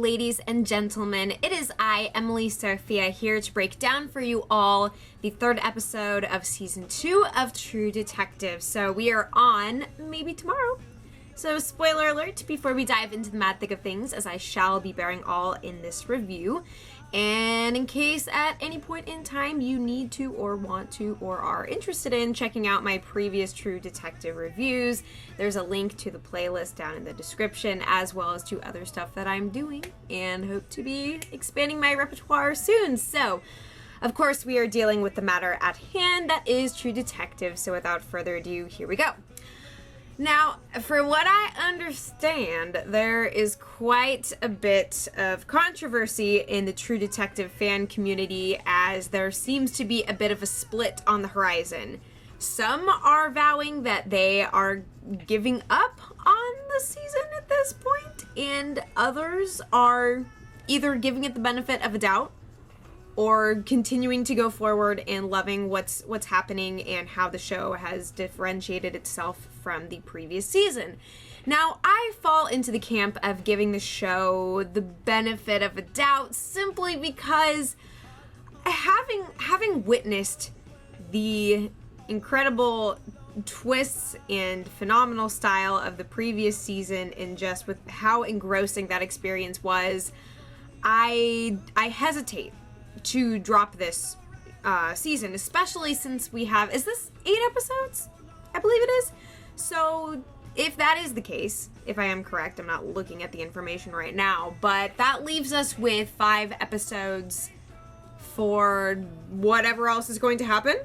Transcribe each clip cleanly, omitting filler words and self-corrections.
ladies and gentlemen. It is I, Emily Sophia, here to break down for you all the third episode of Season 2 of True Detective. So we are on maybe tomorrow. So spoiler alert before we dive into the mad thick of things, as I shall be bearing all in this review. And in case at any point in time you need to or want to or are interested in checking out my previous True Detective reviews, there's a link to the playlist down in the description, as well as to other stuff that I'm doing and hope to be expanding my repertoire soon. So, of course, we are dealing with the matter at hand, that is True Detective. So without further ado, here we go. Now, for what I understand, there is quite a bit of controversy in the True Detective fan community, as there seems to be a bit of a split on the horizon. Some are vowing that they are giving up on the season at this point, and others are either giving it the benefit of a doubt or continuing to go forward and loving what's happening and how the show has differentiated itself from the previous season. Now, I fall into the camp of giving the show the benefit of a doubt simply because having witnessed the incredible twists and phenomenal style of the previous season, and just with how engrossing that experience was, I hesitate to drop this season, especially since we have, is this 8 episodes? I believe it is. So if that is the case, if I am correct, I'm not looking at the information right now, but that leaves us with 5 episodes for whatever else is going to happen.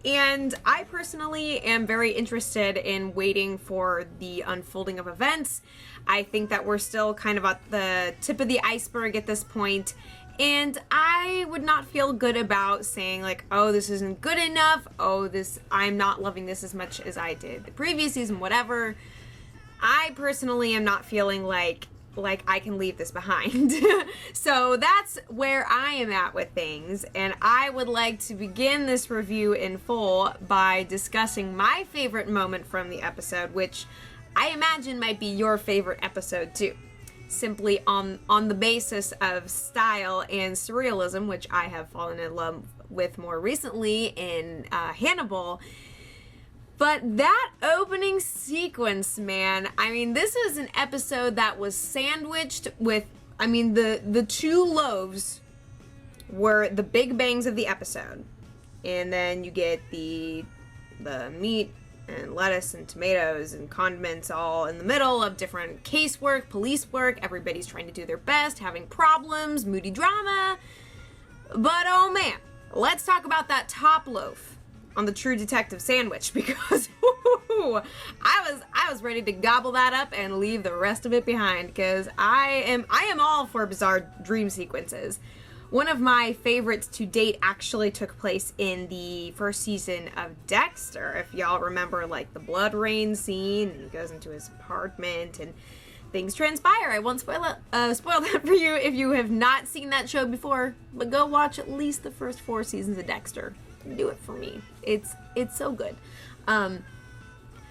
And I personally am very interested in waiting for the unfolding of events. I think that we're still kind of at the tip of the iceberg at this point. And I would not feel good about saying like, oh, this isn't good enough. Oh, I'm not loving this as much as I did the previous season, whatever. I personally am not feeling like I can leave this behind. So that's where I am at with things. And I would like to begin this review in full by discussing my favorite moment from the episode, which I imagine might be your favorite episode too. Simply on the basis of style and surrealism, which I have fallen in love with more recently in Hannibal. But that opening sequence, man, I mean, this is an episode that was sandwiched with, I mean, the 2 loaves were the big bangs of the episode. And then you get the meat and lettuce and tomatoes and condiments all in the middle of different casework, police work. Everybody's trying to do their best, having problems, moody drama. But oh man, let's talk about that top loaf on the True Detective sandwich, because I was ready to gobble that up and leave the rest of it behind, because I am all for bizarre dream sequences. One of my favorites to date actually took place in the first season of Dexter. If y'all remember, like, the blood rain scene, and he goes into his apartment and things transpire. I won't spoil that for you if you have not seen that show before, but go watch at least the first 4 seasons of Dexter. Do it for me. It's so good. But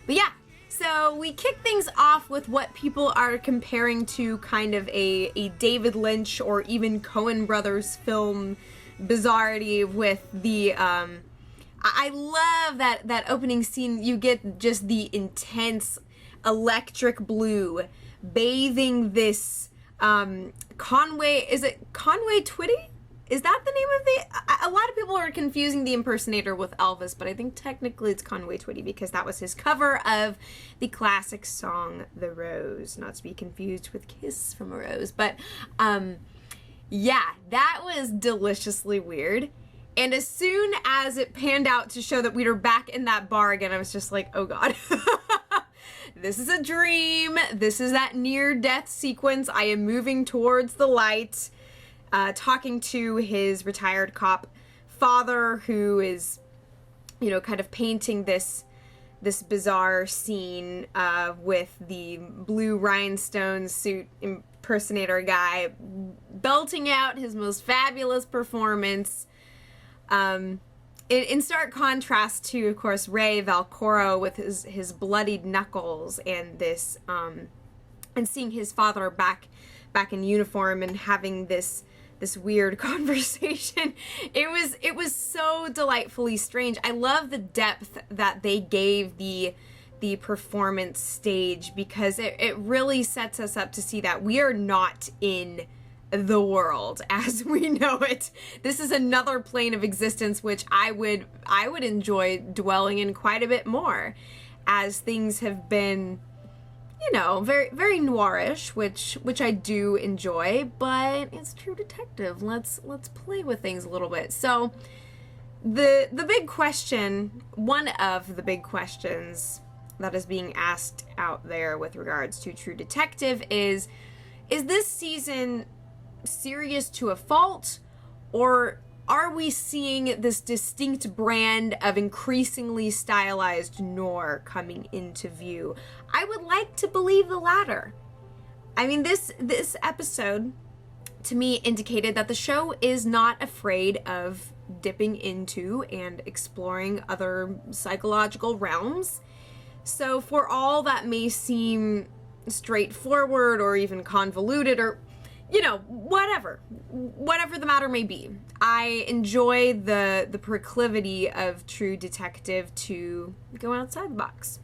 yeah. So we kick things off with what people are comparing to kind of a David Lynch or even Coen Brothers film bizarrety with the, I love that opening scene. You get just the intense electric blue bathing this, Conway, is it Conway Twitty? Is that the name of a lot of people are confusing the impersonator with Elvis, but I think technically it's Conway Twitty because that was his cover of the classic song, The Rose, not to be confused with Kiss from a Rose. But, yeah, that was deliciously weird. And as soon as it panned out to show that we were back in that bar again, I was just like, oh God. This is a dream. This is that near-death sequence. I am moving towards the light. Talking to his retired cop father, who is, you know, kind of painting this bizarre scene with the blue rhinestone suit impersonator guy belting out his most fabulous performance. In stark contrast to, of course, Ray Velcoro with his bloodied knuckles and this, and seeing his father back back in uniform and having this weird conversation. It was so delightfully strange. I love the depth that they gave the performance stage, because it really sets us up to see that we are not in the world as we know it. This is another plane of existence which I would enjoy dwelling in quite a bit more, as things have been, you know, very very noirish, which I do enjoy, but it's True Detective. Let's play with things a little bit. So the big question, one of the big questions that is being asked out there with regards to True Detective is this season serious to a fault, or are we seeing this distinct brand of increasingly stylized noir coming into view? I would like to believe the latter. I mean, this episode to me indicated that the show is not afraid of dipping into and exploring other psychological realms. So for all that may seem straightforward or even convoluted, or, you know, whatever the matter may be, I enjoy the proclivity of True Detective to go outside the box.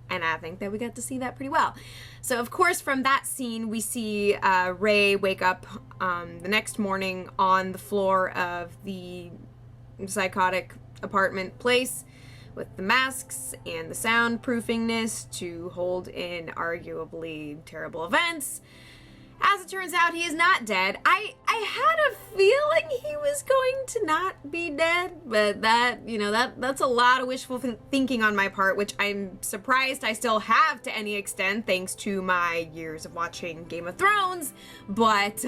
And I think that we got to see that pretty well. So, of course, from that scene, we see Ray wake up the next morning on the floor of the psychotic apartment place with the masks and the soundproofingness to hold in arguably terrible events. As it turns out, he is not dead. I had a feeling he was going to not be dead, but that's a lot of wishful thinking on my part, which I'm surprised I still have to any extent, thanks to my years of watching Game of Thrones. But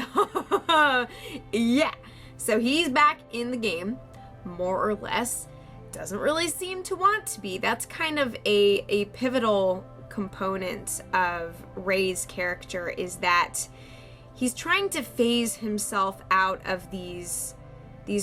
yeah, so he's back in the game, more or less. Doesn't really seem to want to be. That's kind of a pivotal component of Ray's character, is that he's trying to phase himself out of these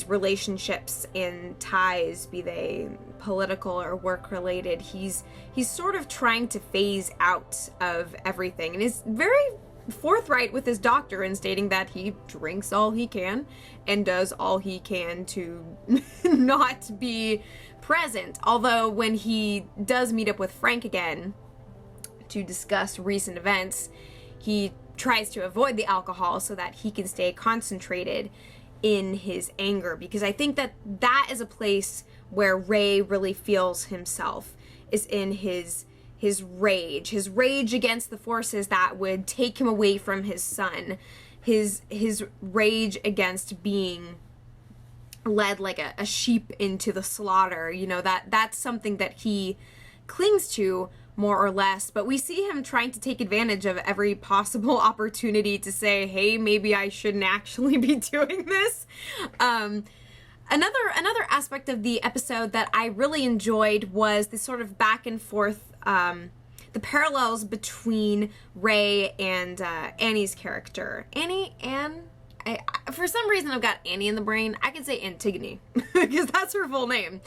relationships and ties, be they political or work related. He's sort of trying to phase out of everything, and is very forthright with his doctor in stating that he drinks all he can and does all he can to not be present. Although when he does meet up with Frank again to discuss recent events, he tries to avoid the alcohol so that he can stay concentrated in his anger, because I think that is a place where Ray really feels himself, is in his rage against the forces that would take him away from his son, his rage against being led like a sheep into the slaughter. You know, that's something that he clings to more or less, but we see him trying to take advantage of every possible opportunity to say, hey, maybe I shouldn't actually be doing this. Another aspect of the episode that I really enjoyed was the sort of back and forth, the parallels between Ray and Annie's character. For some reason I've got Annie in the brain. I can say Antigone because that's her full name.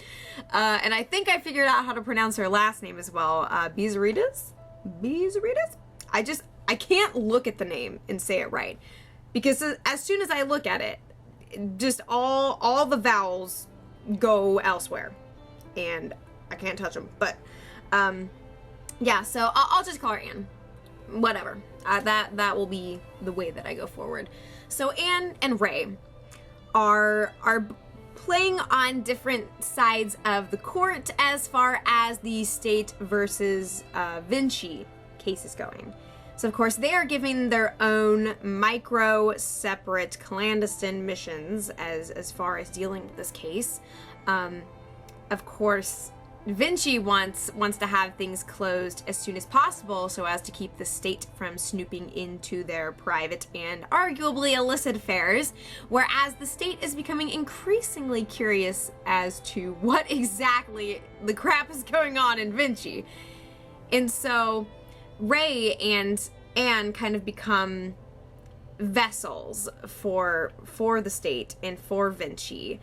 And I think I figured out how to pronounce her last name as well. Beezerides? I can't look at the name and say it right, because as soon as I look at it, just all the vowels go elsewhere and I can't touch them. But yeah, so I'll just call her Anne. Whatever. That will be the way that I go forward. So Anne and Ray are playing on different sides of the court as far as the state versus Vinci case is going. So of course they are giving their own micro, separate, clandestine missions as far as dealing with this case. Of course, Vinci wants to have things closed as soon as possible so as to keep the state from snooping into their private and arguably illicit affairs, whereas the state is becoming increasingly curious as to what exactly the crap is going on in Vinci. And so Ray and Anne kind of become vessels for the state and for Vinci,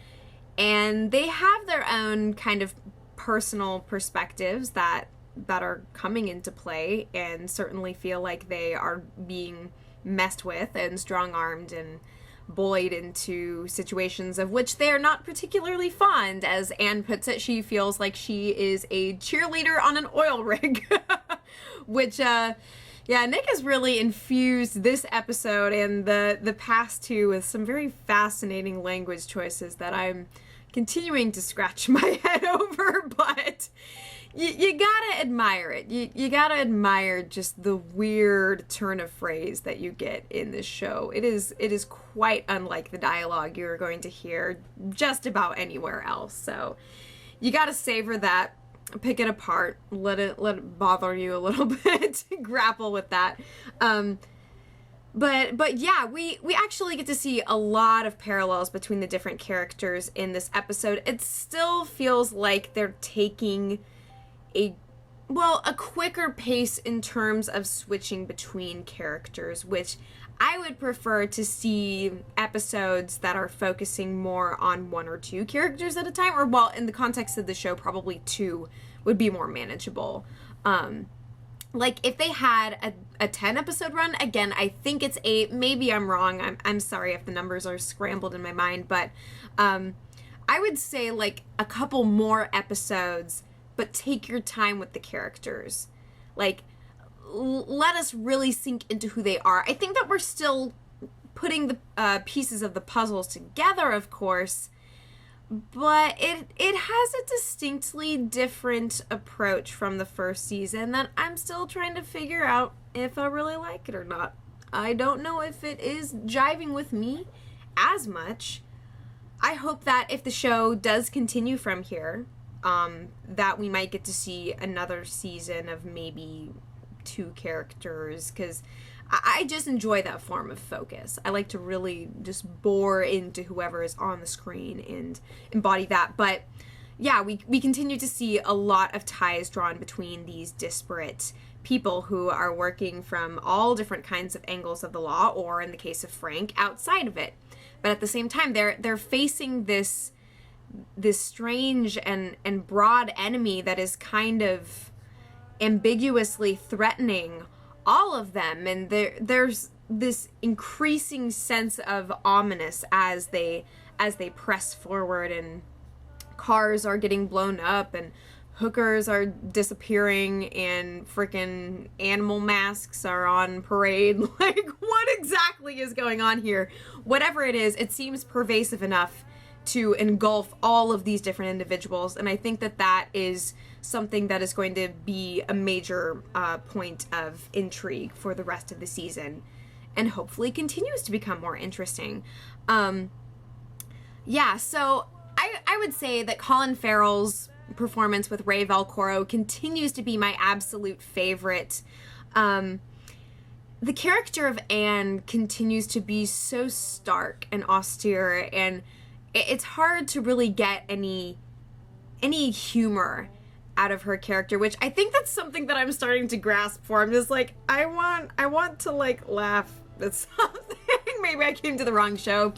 and they have their own kind of personal perspectives that are coming into play, and certainly feel like they are being messed with and strong-armed and bullied into situations of which they are not particularly fond. As Anne puts it, she feels like she is a cheerleader on an oil rig. Which, yeah, Nick has really infused this episode and the past two with some very fascinating language choices that I'm continuing to scratch my head over, but you gotta admire it. You gotta admire just the weird turn of phrase that you get in this show. It is quite unlike the dialogue you're going to hear just about anywhere else. So you gotta savor that, pick it apart, let it bother you a little bit, grapple with that. But yeah, we actually get to see a lot of parallels between the different characters in this episode. It still feels like they're taking a quicker pace in terms of switching between characters, which I would prefer to see episodes that are focusing more on one or two characters at a time, or well, in the context of the show, probably two would be more manageable. Like if they had a 10 episode run, again, I think it's 8, maybe I'm wrong. I'm sorry if the numbers are scrambled in my mind, but I would say like a couple more episodes, but take your time with the characters. Like, let us really sink into who they are. I think that we're still putting the pieces of the puzzles together, of course, but it has a distinctly different approach from the first season that I'm still trying to figure out if I really like it or not. I don't know if it is jiving with me as much. I hope that if the show does continue from here, that we might get to see another season of maybe 2 characters, because I just enjoy that form of focus. I like to really just bore into whoever is on the screen and embody that. But yeah, we continue to see a lot of ties drawn between these disparate people who are working from all different kinds of angles of the law, or in the case of Frank, outside of it. But at the same time, they're facing this strange and broad enemy that is kind of ambiguously threatening all of them, and there's this increasing sense of ominous as they press forward, and cars are getting blown up and hookers are disappearing and freaking animal masks are on parade. Like, what exactly is going on here? Whatever it is, it seems pervasive enough to engulf all of these different individuals, and I think that is something that is going to be a major point of intrigue for the rest of the season, and hopefully continues to become more interesting. Yeah, so I would say that Colin Farrell's performance with Ray Velcoro continues to be my absolute favorite. The character of Anne continues to be so stark and austere, and it's hard to really get any humor out of her character, which I think that's something that I'm starting to grasp for. I'm just like, I want to like laugh at something. Maybe I came to the wrong show.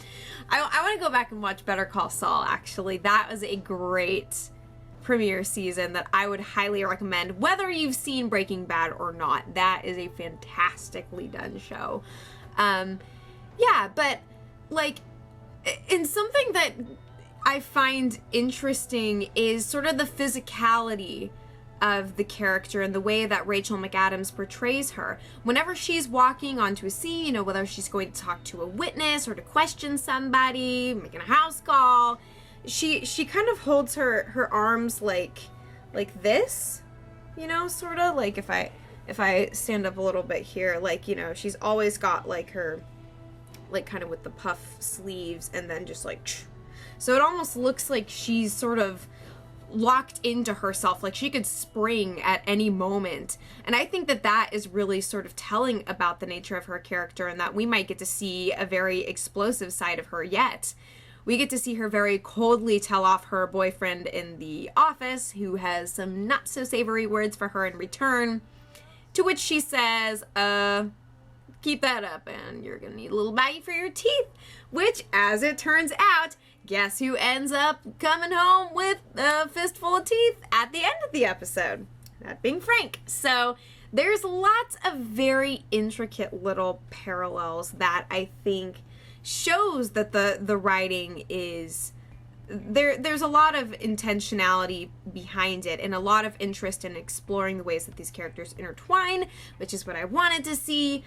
I want to go back and watch Better Call Saul, actually. That was a great premiere season that I would highly recommend, whether you've seen Breaking Bad or not. That is a fantastically done show. Yeah, but like, in something that I find interesting is sort of the physicality of the character and the way that Rachel McAdams portrays her. Whenever she's walking onto a scene, you know, whether she's going to talk to a witness or to question somebody, making a house call, she kind of holds her arms like this, you know, sort of like if I stand up a little bit here, like, you know, she's always got like her, like kind of with the puff sleeves and then just like, so it almost looks like she's sort of locked into herself, like she could spring at any moment. And I think that is really sort of telling about the nature of her character, and that we might get to see a very explosive side of her yet. We get to see her very coldly tell off her boyfriend in the office, who has some not so savory words for her in return, to which she says, keep that up and you're gonna need a little baggie for your teeth, which, as it turns out, guess who ends up coming home with a fistful of teeth at the end of the episode? that being Frank. So there's lots of very intricate little parallels that I think shows that the writing is there's a lot of intentionality behind it and a lot of interest in exploring the ways that these characters intertwine, which is what I wanted to see.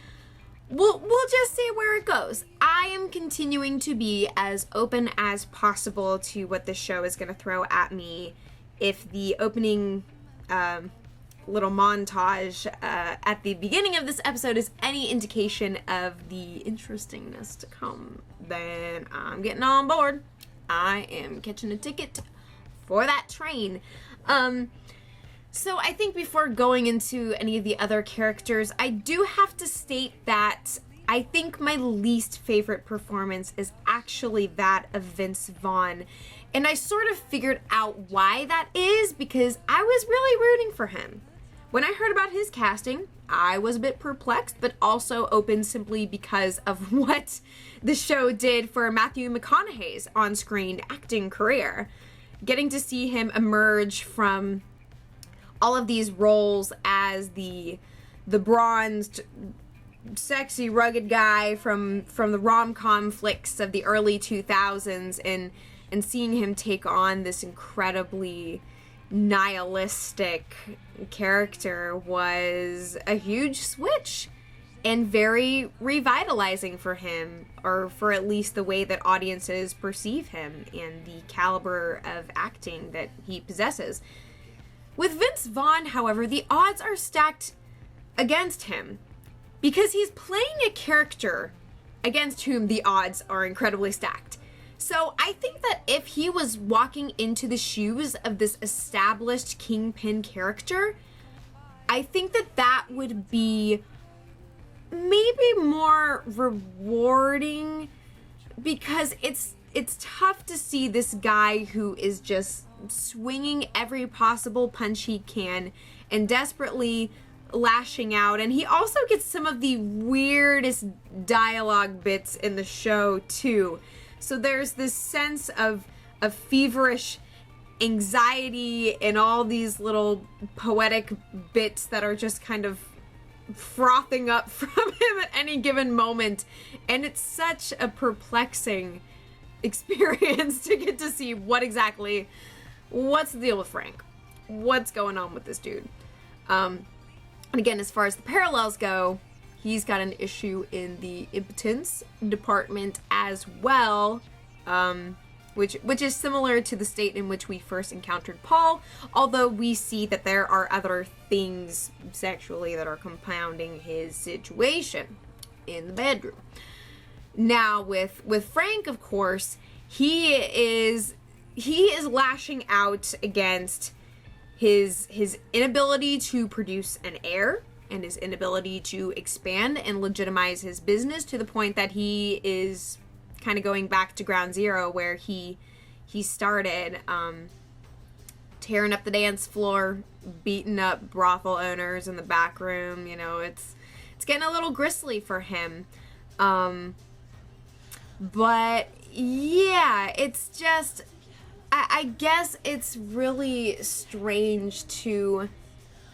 We'll just see where it goes. I am continuing to be as open as possible to what the show is going to throw at me. If the opening little montage at the beginning of this episode is any indication of the interestingness to come, then I'm getting on board. I am catching a ticket for that train. So I think before going into any of the other characters, I do have to state that I think my least favorite performance is actually that of Vince Vaughn. And I sort of figured out why that is because I was really rooting for him. When I heard about his casting, I was a bit perplexed, but also open simply because of what the show did for Matthew McConaughey's on-screen acting career. Getting to see him emerge from all of these roles as the bronzed, sexy, rugged guy from the rom-com flicks of the early 2000s and seeing him take on this incredibly nihilistic character was a huge switch and very revitalizing for him, or for at least the way that audiences perceive him and the caliber of acting that he possesses. With Vince Vaughn, however, the odds are stacked against him because he's playing a character against whom the odds are incredibly stacked. So I think that if he was walking into the shoes of this established kingpin character, I think that that would be maybe more rewarding, because it's tough to see this guy who is just swinging every possible punch he can and desperately lashing out. And he also gets some of the weirdest dialogue bits in the show too. So there's this sense of feverish anxiety and all these little poetic bits that are just kind of frothing up from him at any given moment. And it's such a perplexing experience to get to see what's the deal with Frank. What's going on with this dude? And again, as far as the parallels go, he's got an issue in the impotence department as well, which is similar to the state in which we first encountered Paul, although we see that there are other things sexually that are compounding his situation in the bedroom. Now, with Frank, of course, he is lashing out against his inability to produce an heir and his inability to expand and legitimize his business, to the point that he is kind of going back to ground zero where he started, tearing up the dance floor, beating up brothel owners in the back room. You know, it's getting a little grisly for him. But yeah, it's just, I guess it's really strange to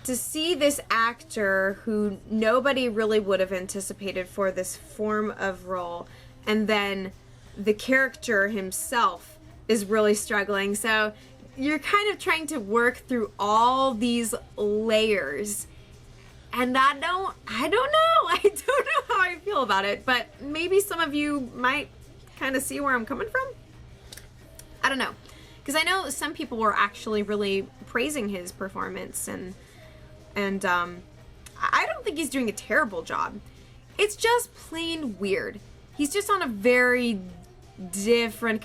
see this actor who nobody really would have anticipated for this form of role, and then the character himself is really struggling. So you're kind of trying to work through all these layers, and I don't know how I feel about it, but maybe some of you might kind of see where I'm coming from. I don't know, because I know some people were actually really praising his performance, and I don't think he's doing a terrible job. It's just plain weird. He's just on a very different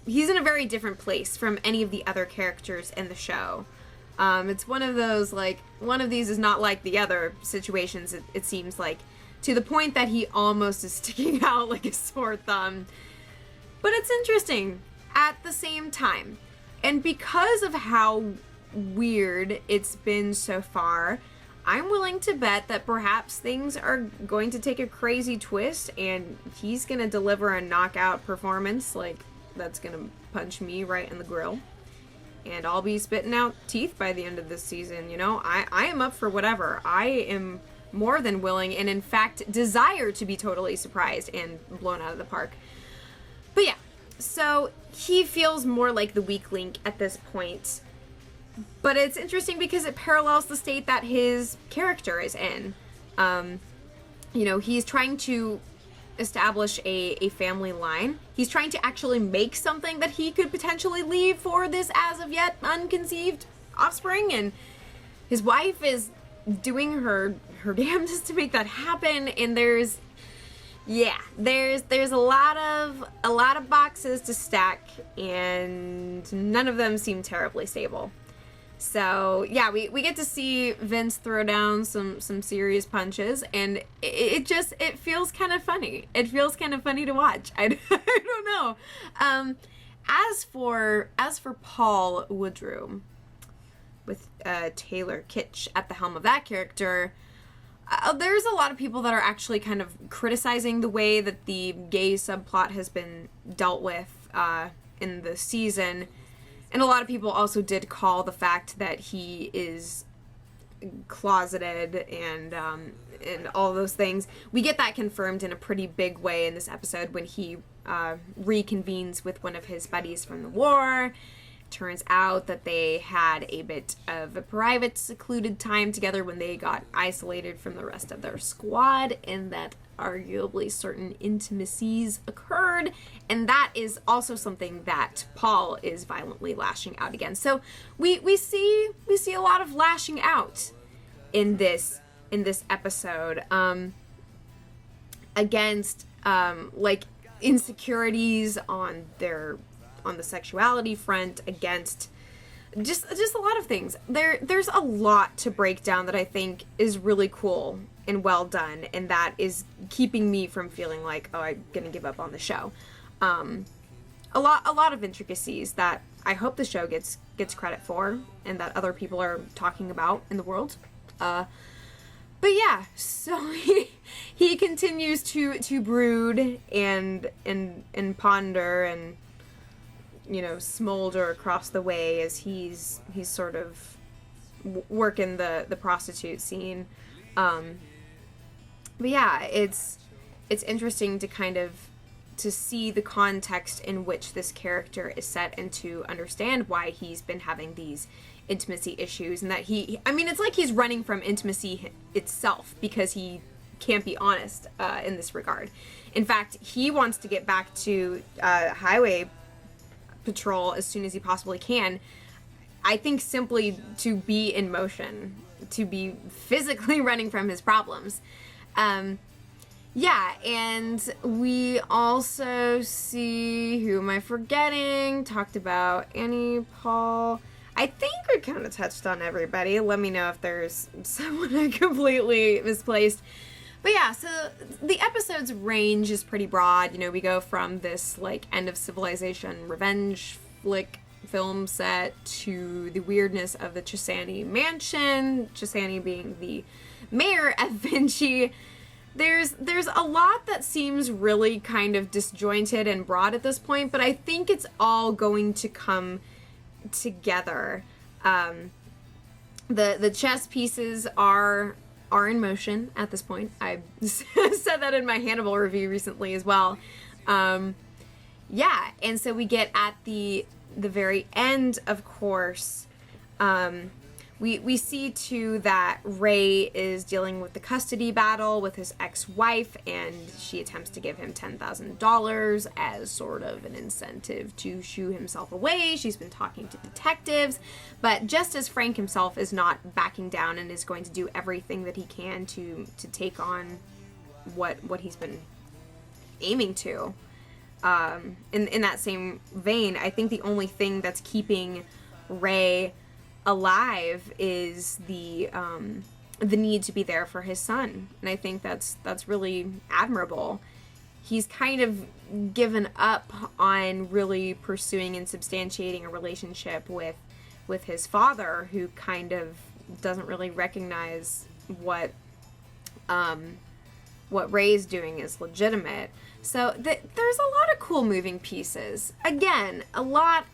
he's in a very different place from any of the other characters in the show. It's one of those, like, one of these is not like the other situations, it seems like, to the point that he almost is sticking out like a sore thumb. But it's interesting at the same time. And because of how weird it's been so far, I'm willing to bet that perhaps things are going to take a crazy twist and he's gonna deliver a knockout performance, like, that's gonna punch me right in the grill. and I'll be spitting out teeth by the end of this season. You know, I am up for whatever. I am more than willing, and in fact desire to be totally surprised and blown out of the park. But yeah, so he feels more like the weak link at this point. But it's interesting because it parallels the state that his character is in. You know, he's trying to establish a family line. He's trying to actually make something that he could potentially leave for this as of yet unconceived offspring, and his wife is doing her damnedest to make that happen. And there's a lot of boxes to stack, and none of them seem terribly stable. So yeah, we get to see Vince throw down some serious punches, and it feels kind of funny. It feels kind of funny to watch. I don't know. As for Paul Woodrow, with Taylor Kitsch at the helm of that character, there's a lot of people that are actually kind of criticizing the way that the gay subplot has been dealt with in the season. And a lot of people also did call the fact that he is closeted and all those things. We get that confirmed in a pretty big way in this episode when he reconvenes with one of his buddies from the war. Turns out that they had a bit of a private, secluded time together when they got isolated from the rest of their squad, and that arguably certain intimacies occurred, and that is also something that Paul is violently lashing out against. So we see a lot of lashing out in this episode against like insecurities on the sexuality front, against just a lot of things. There's a lot to break down that I think is really cool and well done, and that is keeping me from feeling like, oh, I'm gonna give up on the show. A lot of intricacies that I hope the show gets credit for, and that other people are talking about in the world. But yeah, so he continues to brood and ponder and, you know, smolder across the way as he's sort of working the prostitute scene. But yeah, it's interesting to kind of to see the context in which this character is set and to understand why he's been having these intimacy issues, and that it's like he's running from intimacy itself because he can't be honest in this regard. In fact, he wants to get back to highway patrol as soon as he possibly can. I think simply to be in motion, to be physically running from his problems. Yeah, and we also see, who am I forgetting? Talked about Ani, Paul. I think we kind of touched on everybody. Let me know if there's someone I completely misplaced. But yeah, so the episode's range is pretty broad. You know, we go from this, like, end of civilization revenge flick film set to the weirdness of the Chessani mansion, Chessani being the mayor at Vinci. There's a lot that seems really kind of disjointed and broad at this point, but I think it's all going to come together. The chess pieces are in motion at this point. I said that in my Hannibal review recently as well. Yeah, and so we get at the very end, of course, we see too that Ray is dealing with the custody battle with his ex-wife, and she attempts to give him $10,000 as sort of an incentive to shoo himself away. She's been talking to detectives, but just as Frank himself is not backing down and is going to do everything that he can to take on what he's been aiming to. In that same vein, I think the only thing that's keeping Ray alive is the need to be there for his son, and I think that's really admirable. He's kind of given up on really pursuing and substantiating a relationship with his father, who kind of doesn't really recognize what what Ray's doing is legitimate. So there's a lot of cool moving pieces. Again, a lot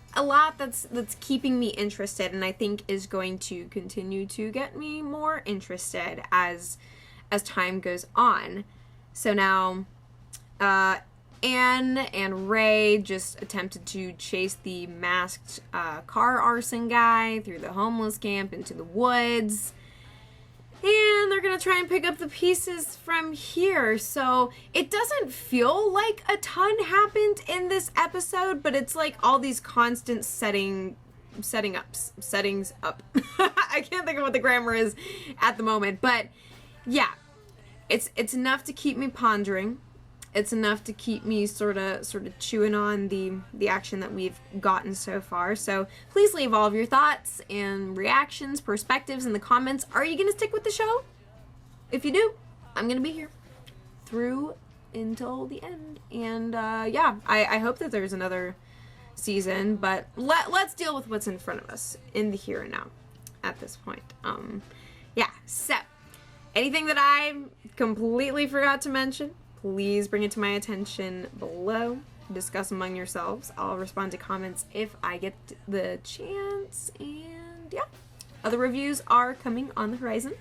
that's keeping me interested, and I think is going to continue to get me more interested as time goes on. So now, Anne and Ray just attempted to chase the masked car arson guy through the homeless camp into the woods. And they're going to try and pick up the pieces from here. So it doesn't feel like a ton happened in this episode, but it's like all these constant settings up. I can't think of what the grammar is at the moment, but yeah, it's enough to keep me pondering. It's enough to keep me sort of chewing on the action that we've gotten so far. So please leave all of your thoughts and reactions, perspectives in the comments. Are you going to stick with the show? If you do, I'm going to be here through until the end. And yeah, I hope that there's another season, but let's deal with what's in front of us in the here and now at this point. Yeah, so anything that I completely forgot to mention, please bring it to my attention below. Discuss among yourselves. I'll respond to comments if I get the chance. And yeah, other reviews are coming on the horizon.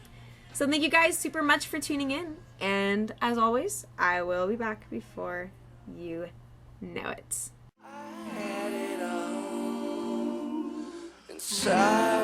So thank you guys super much for tuning in. And as always, I will be back before you know it. I had it all inside.